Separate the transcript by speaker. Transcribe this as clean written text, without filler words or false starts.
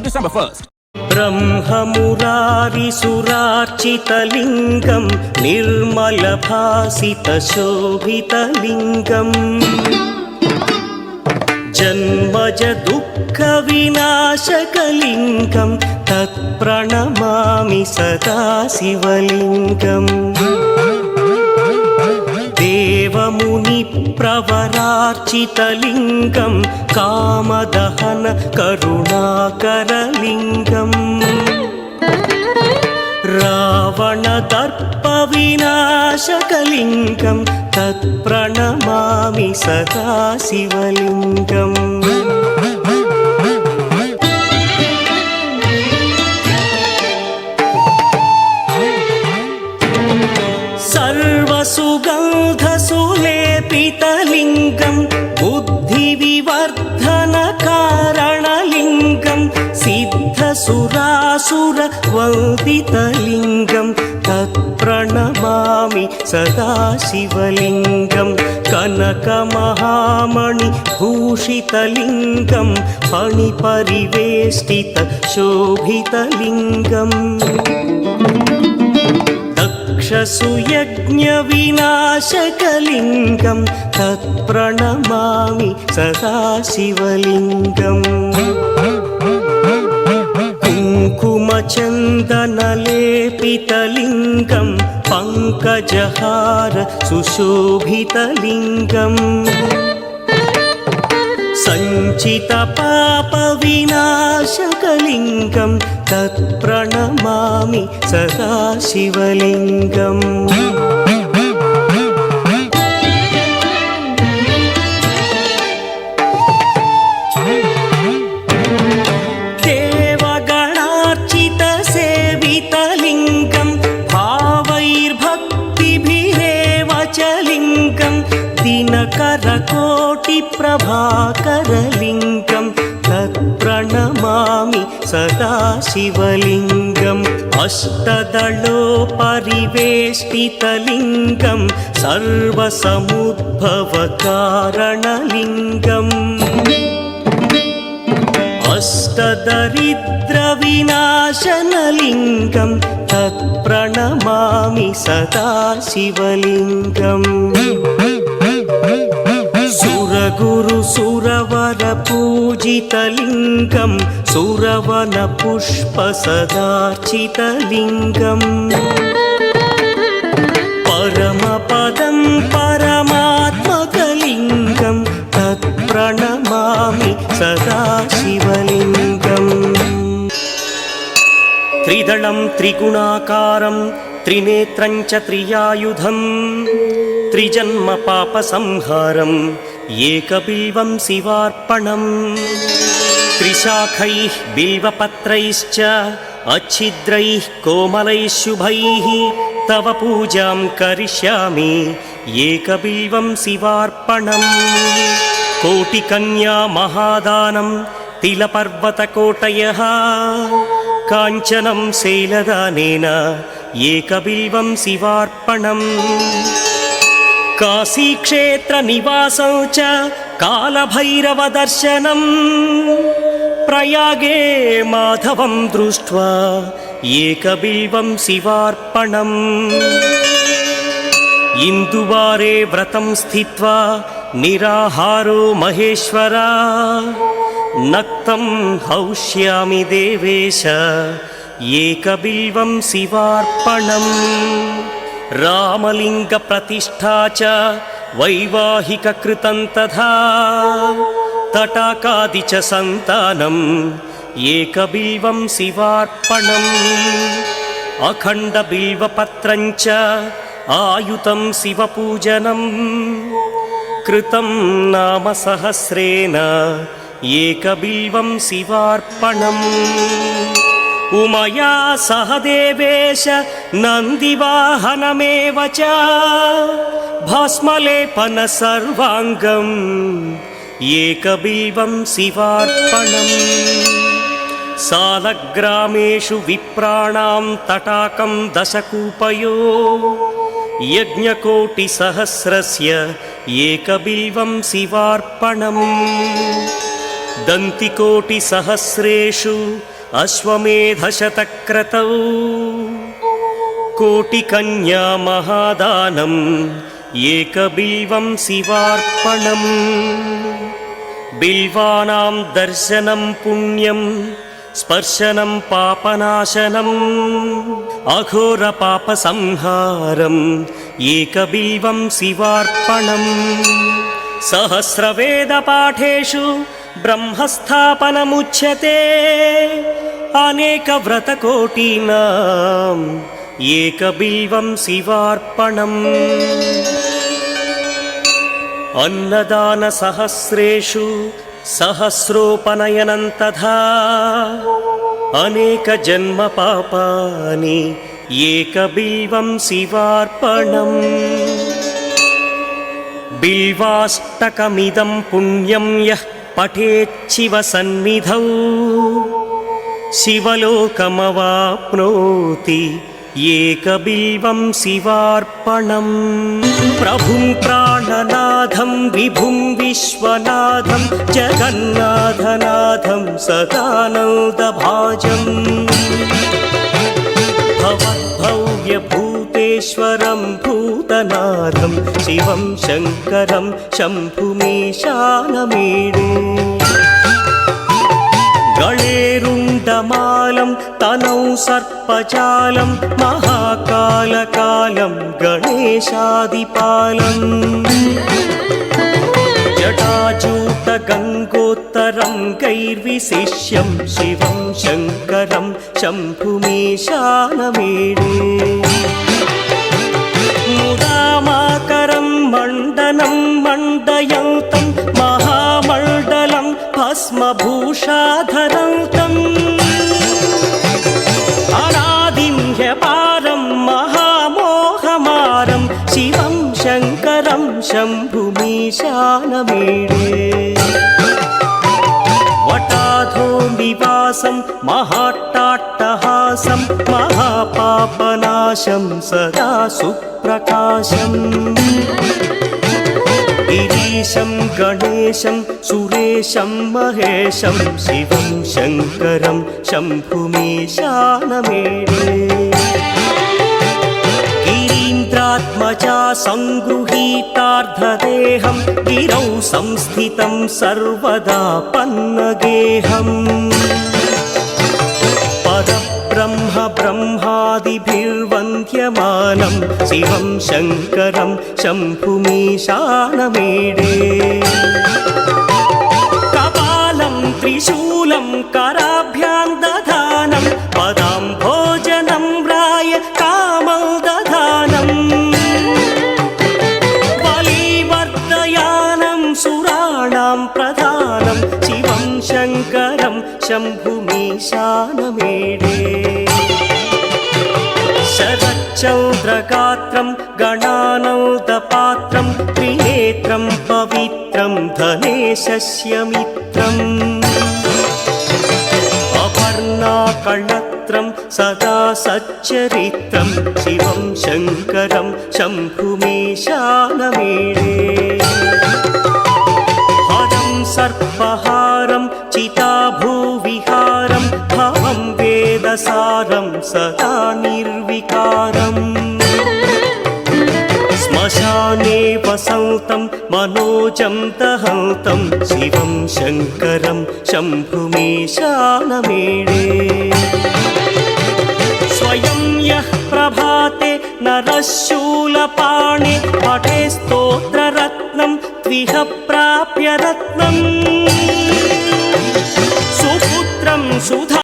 Speaker 1: December 1st.
Speaker 2: ब्रह्ममुरारिसुरार्चितलिङ्गं निर्मलभासितशोभितलिङ्गम् जन्मज दुःखविनाशकलिङ्गं तत्प्रणमामि सदा शिवलिङ्गम् देवमुनिप्रवरार्चितलिङ्गं कामदहन करुणाकरलिङ्गम् रावणदर्पविनाशकलिङ्गं तत्प्रणमामि सदा शिवलिङ्गम् सर्वसुगन्धसुलेपितलिङ्गं बुद्धिविवर्धनकारणलिङ्गं सिद्धसुरासुरवन्दितलिङ्गं तत्प्रणमामि सदा शिवलिङ्गं कनकमहामणिभूषितलिङ्गं फणिपरिवेष्टितशोभितलिङ्गम् दक्षसुयज्ञविनाशकलिङ्गं तत्प्रणमामि सदा शिवलिङ्गम् कुङ्कुमचन्दनलेपितलिङ्गं पङ्कजहार सुशोभितलिङ्गम् सञ्चितपापविनाशकलिङ्गं तत्प्रणमामि सदा शिवलिङ्गम् देवगणार्चितसेवितलिङ्गं भावैर्भक्तिभिरेव च लिङ्गं दिनकरकोटिप्रभाकरलिङ्गं तत्प्रणमामि सदा शिवलिङ्गम् अष्टदलोपरिवेष्टितलिङ्गं सर्वसमुद्भवकारणलिङ्गम् अष्टदरिद्रविनाशनलिङ्गं तत्प्रणमामि सदा शिवलिङ्गम् सुरगुरुसुरवरपूजितलिङ्गं सुरवनपुष्पसदार्चितलिङ्गम् परमपदं परमात्मकलिङ्गं तत्प्रणमामि सदा शिवलिङ्गम् त्रिदलं त्रिगुणाकारं त्रिनेत्रं च त्रियायुधं त्रिजन्मपापसंहारम् एकबिल्वं शिवार्पणम् त्रिशाखैः बिल्वपत्रैश्च अच्छिद्रैः कोमलैः शुभैः तव पूजां करिष्यामि एकबिल्वं शिवार्पणम् कोटिकन्या महादानं तिलपर्वतकोटयः काञ्चनं शैलदानेन एकबिल्वं शिवार्पणम् काशीक्षेत्रनिवासं च कालभैरवदर्शनं प्रयागे माधवं दृष्ट्वा एकबिल्वं शिवार्पणम् इन्दुवारे व्रतं स्थित्वा निराहारो महेश्वरा नक्तं हौष्यामि देवेश एकबिल्वं शिवार्पणम् रामलिङ्गप्रतिष्ठा च वैवाहिककृतं तथा तटाकादि च सन्तानम् एकबिल्वं शिवार्पणम् अखण्डबिल्वपत्रं च आयुतं शिवपूजनम् कृतं नाम सहस्रेण एकबिल्वं शिवार्पणम् उमया सह देवेश नन्दिवाहनमेव च भस्मलेपन सर्वाङ्गम् एकबिल्वं शिवार्पणम् सालग्रामेषु विप्राणां तटाकं दशकूपयो यज्ञकोटिसहस्रस्य एकबिल्वं शिवार्पणम् दन्तिकोटिसहस्रेषु अश्वमेधशतक्रतौ कोटिकन्या महादानम् एकबिल्वं शिवार्पणम् बिल्वानां दर्शनं पुण्यं स्पर्शनं पापनाशनम् अघोरपापसंहारम् एकबिल्वं शिवार्पणम् सहस्रवेदपाठेषु ब्रह्मस्थापनमुच्यते अनेकव्रतकोटीनाम् एकबिल्वं शिवार्पणम् अन्नदानसहस्रेषु सहस्रोपनयनं तथा अनेकजन्मपापानि एकबिल्वं शिवार्पणम् बिल्वाष्टकमिदं पुण्यं यः पठेच्छिवसन्निधौ शिवलोकमवाप्नोति एकबिल्वं शिवार्पणम् प्रभुं प्राणनाथं विभुं विश्वनाथं जगन्नाथनाथं सदानन्दभाजम् भवद्भव्यभूतेश्वरं भूतनाथं शिवं शङ्करं शम्भुमीशानमीडे गणेरुण्डमालं तनौ सर्पजालं महाकालकालं गणेशादिपालम् जटाजूटगङ्गोत्तरं गैर्विशिष्यं शिवं शङ्करं शम्भुमीशानमीडे मुदामाकरं मण्डनं मण्डयन्तं महामण्डलं भस्मभूषाधरन्तम् अनादिं ह्यपारं महामोहमारं शिवं शङ्करं शम्भुमीशानमीडे वटाधो निवासं महाट्टाट्टहासं महापापनाशं सदा सुप्रकाशम् गिरीशं गणेशं सुरेशं महेशं शिवं शङ्करं शम्भुमीशानमीडे गिरीन्द्रात्मजा सङ्गृहीतार्धदेहं गिरौ संस्थितं सर्वदा पन्नगेहम् परब्रह्म ब्रह्मादिभिर्वन्द्यमानं शिवं शङ्करं शम्भुमीशानमीडे कपालं त्रिशूलं कराभ्यां दधानं पदाम्भोजनं राय कामं दधानम् बलिवर्धयानं सुराणां प्रधानं शिवं शङ्करं शम्भुमीशानमीडे शरच्चन्द्रगात्रं गणानौदपात्रं त्रिनेत्रं पवित्रं धनेशस्य मित्रम् अपर्णाकळत्रं सदा सच्चरित्रं शिवं शङ्करं शम्भुमीशानमीडे हरं सर्पहारं चिताभूविहारं भवं वेदसारं सदा निर्विकारम् श्मशाने वसन्तं मनोजं दहन्तं शिवं शङ्करं शम्भुमीशानमीडे स्वयं यः प्रभाते नरः शूलपाणे पठे स्तोत्ररत्नं त्विह प्राप्य रत्नम् सुपुत्रं सुधा